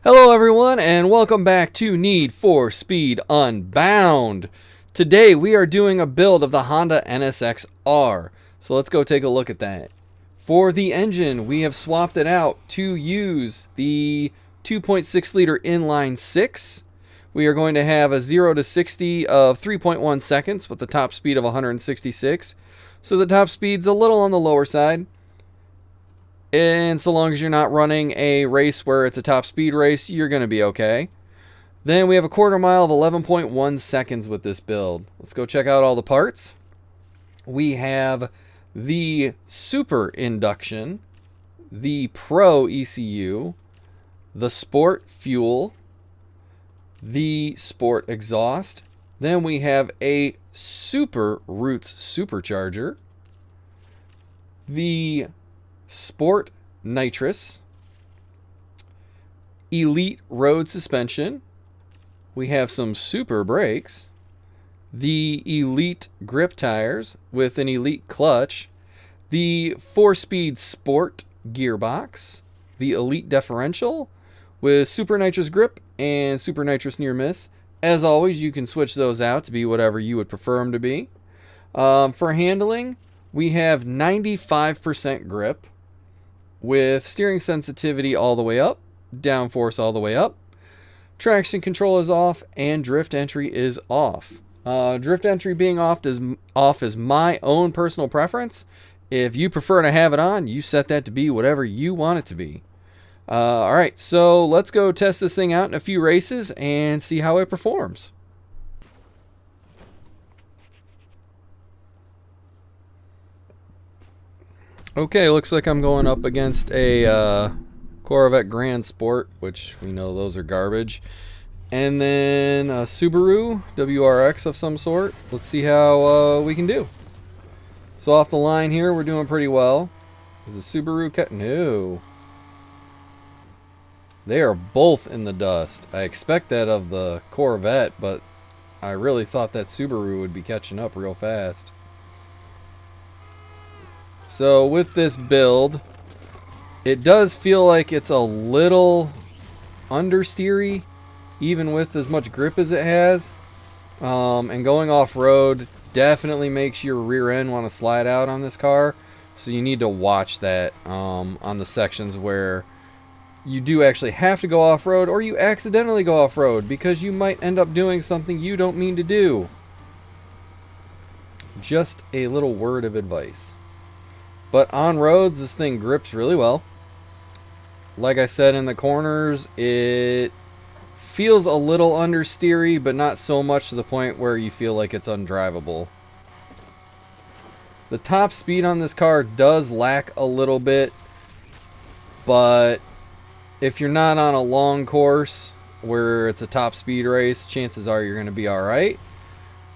Hello everyone and welcome back to Need for Speed Unbound. Today we are doing a build of the Honda NSX R. So let's go take a look at that. For the engine, we have swapped it out to use the 2.6 liter inline 6. We are going to have a 0 to 60 of 3.1 seconds with the top speed of 166. So the top speed's a little on the lower side. And so long as you're not running a race where it's a top speed race, you're going to be okay. Then we have a quarter mile of 11.1 seconds with this build. Let's go check out all the parts. We have the Super Induction, the Pro ECU, the Sport Fuel, the Sport Exhaust. Then we have a Super Roots Supercharger, the Sport Nitrous, Elite Road Suspension. We have some Super Brakes, the Elite Grip Tires with an Elite Clutch, the 4-speed Sport Gearbox, the Elite Differential with Super Nitrous Grip and Super Nitrous Near Miss. As always, you can switch those out to be whatever you would prefer them to be. For handling, we have 95% grip, with steering sensitivity all the way up, downforce all the way up, traction control is off, and drift entry is off. Drift entry being off is my own personal preference. If you prefer to have it on, you set that to be whatever you want it to be. Alright, so let's go test this thing out in a few races and see how it performs. Okay, looks like I'm going up against a Corvette Grand Sport, which we know those are garbage. And then a Subaru WRX of some sort. Let's see how we can do. So off the line here, we're doing pretty well. Is the Subaru No. They are both in the dust. I expect that of the Corvette, but I really thought that Subaru would be catching up real fast. So with this build, it does feel like it's a little understeery, even with as much grip as it has. And going off-road definitely makes your rear end want to slide out on this car. So you need to watch that on the sections where you do actually have to go off-road, or you accidentally go off-road, because you might end up doing something you don't mean to do. Just a little word of advice. But on roads, this thing grips really well. Like I said, in the corners, it feels a little understeery, but not so much to the point where you feel like it's undrivable. The top speed on this car does lack a little bit, but if you're not on a long course where it's a top speed race, chances are you're going to be alright.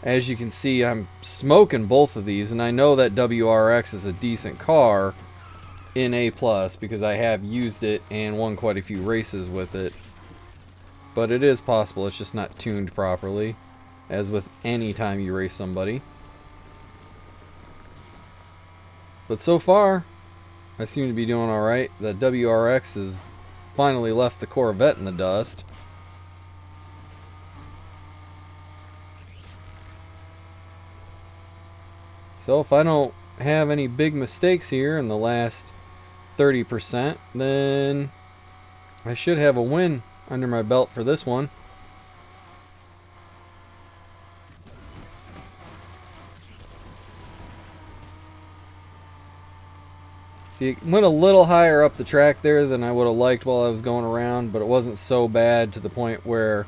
As you can see, I'm smoking both of these, and I know that WRX is a decent car in A+, because I have used it and won quite a few races with it. But it is possible it's just not tuned properly, as with any time you race somebody. But so far, I seem to be doing alright. That WRX has finally left the Corvette in the dust. So if I don't have any big mistakes here in the last 30%, then I should have a win under my belt for this one. See, it went a little higher up the track there than I would have liked while I was going around, but it wasn't so bad to the point where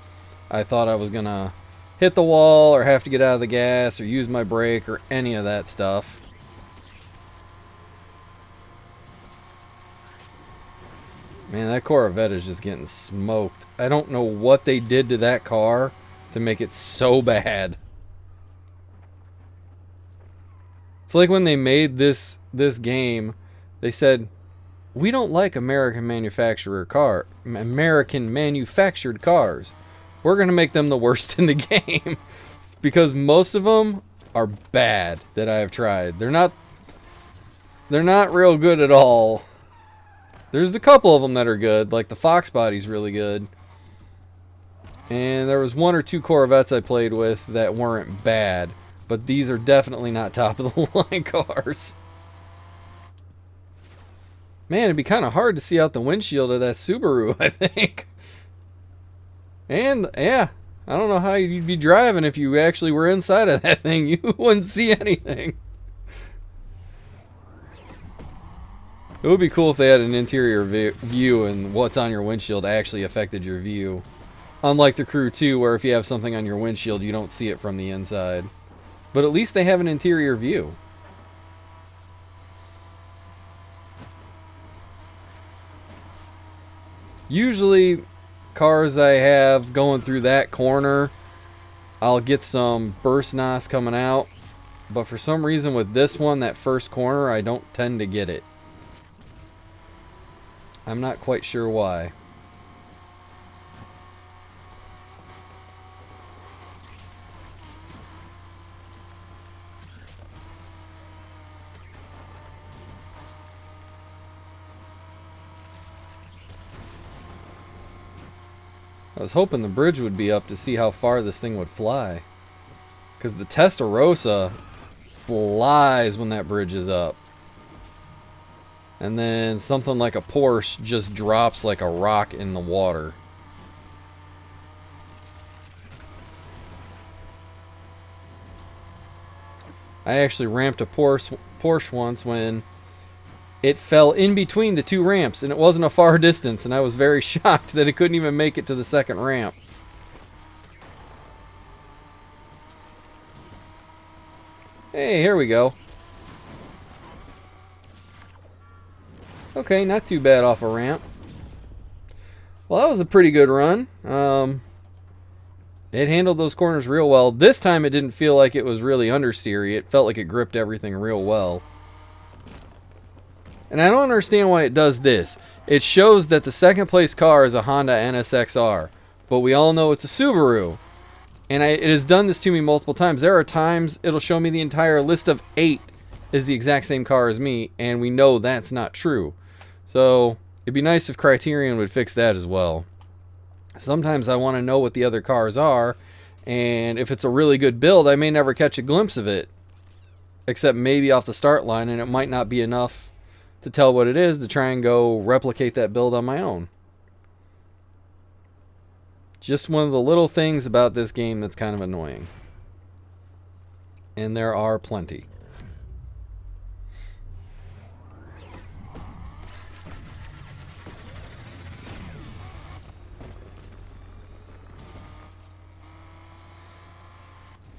I thought I was going to hit the wall or have to get out of the gas or use my brake or any of that stuff. Man, that Corvette is just getting smoked. I don't know what they did to that car to make it so bad. It's like when they made this game, they said, we don't like American manufactured cars. We're going to make them the worst in the game. Because most of them are bad that I have tried. They're not real good at all. There's a couple of them that are good, like the Fox body's really good. And there was one or two Corvettes I played with that weren't bad. But these are definitely not top of the line cars. Man, it'd be kind of hard to see out the windshield of that Subaru, I think. And, yeah, I don't know how you'd be driving if you actually were inside of that thing. You wouldn't see anything. It would be cool if they had an interior view and what's on your windshield actually affected your view. Unlike the Crew 2, where if you have something on your windshield, you don't see it from the inside. But at least they have an interior view. Usually, cars I have going through that corner, I'll get some burst NOS coming out. But for some reason with this one, that first corner, I don't tend to get it. I'm not quite sure why. I was hoping the bridge would be up to see how far this thing would fly. Because the Testarossa flies when that bridge is up. And then something like a Porsche just drops like a rock in the water. I actually ramped a Porsche once when it fell in between the two ramps, and it wasn't a far distance, and I was very shocked that it couldn't even make it to the second ramp. Hey, here we go. Okay, not too bad off a ramp. Well, that was a pretty good run. It handled those corners real well. This time it didn't feel like it was really understeery. It felt like it gripped everything real well. And I don't understand why it does this. It shows that the second place car is a Honda NSX R. But we all know it's a Subaru. And it has done this to me multiple times. There are times it'll show me the entire list of 8 is the exact same car as me. And we know that's not true. So it'd be nice if Criterion would fix that as well. Sometimes I want to know what the other cars are. And if it's a really good build, I may never catch a glimpse of it. Except maybe off the start line. And it might not be enough to tell what it is to try and go replicate that build on my own. Just one of the little things about this game that's kind of annoying. And there are plenty.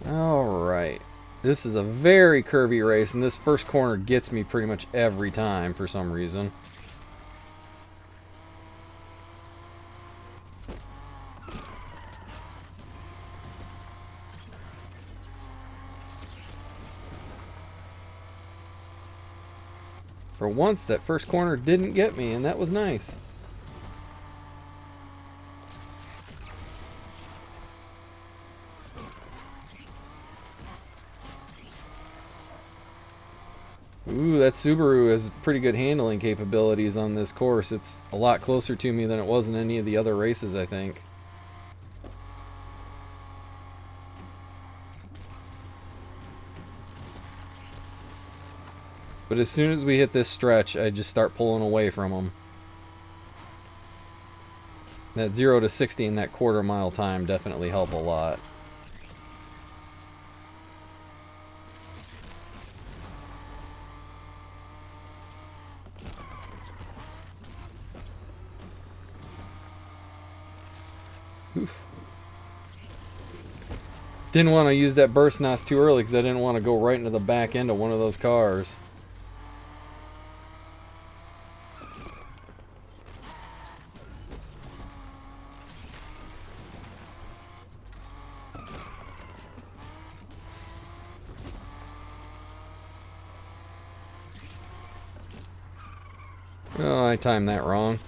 Alright. This is a very curvy race, and this first corner gets me pretty much every time for some reason. For once, that first corner didn't get me, and that was nice. Ooh, that Subaru has pretty good handling capabilities on this course. It's a lot closer to me than it was in any of the other races, I think. But as soon as we hit this stretch, I just start pulling away from them. That 0 to 60 in that quarter mile time definitely help a lot. Oof. Didn't want to use that burst NOS too early because I didn't want to go right into the back end of one of those cars. Oh, I timed that wrong.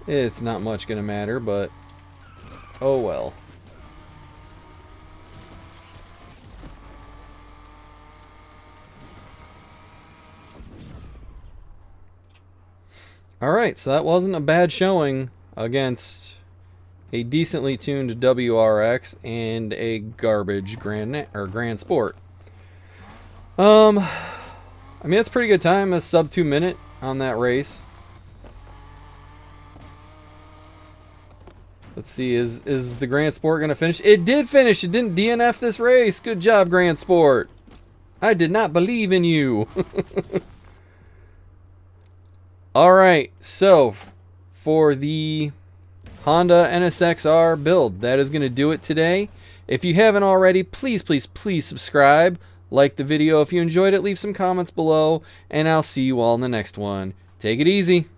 It's not much gonna matter, but oh well. Alright, so that wasn't a bad showing against a decently tuned WRX and a garbage Grand Sport. I mean, that's a pretty good time, a sub 2 minute on that race. Let's see, is the Grand Sport going to finish? It did finish. It didn't DNF this race. Good job, Grand Sport. I did not believe in you. Alright, so for the Honda NSX R build, that is going to do it today. If you haven't already, please, please, please subscribe. Like the video if you enjoyed it. Leave some comments below. And I'll see you all in the next one. Take it easy.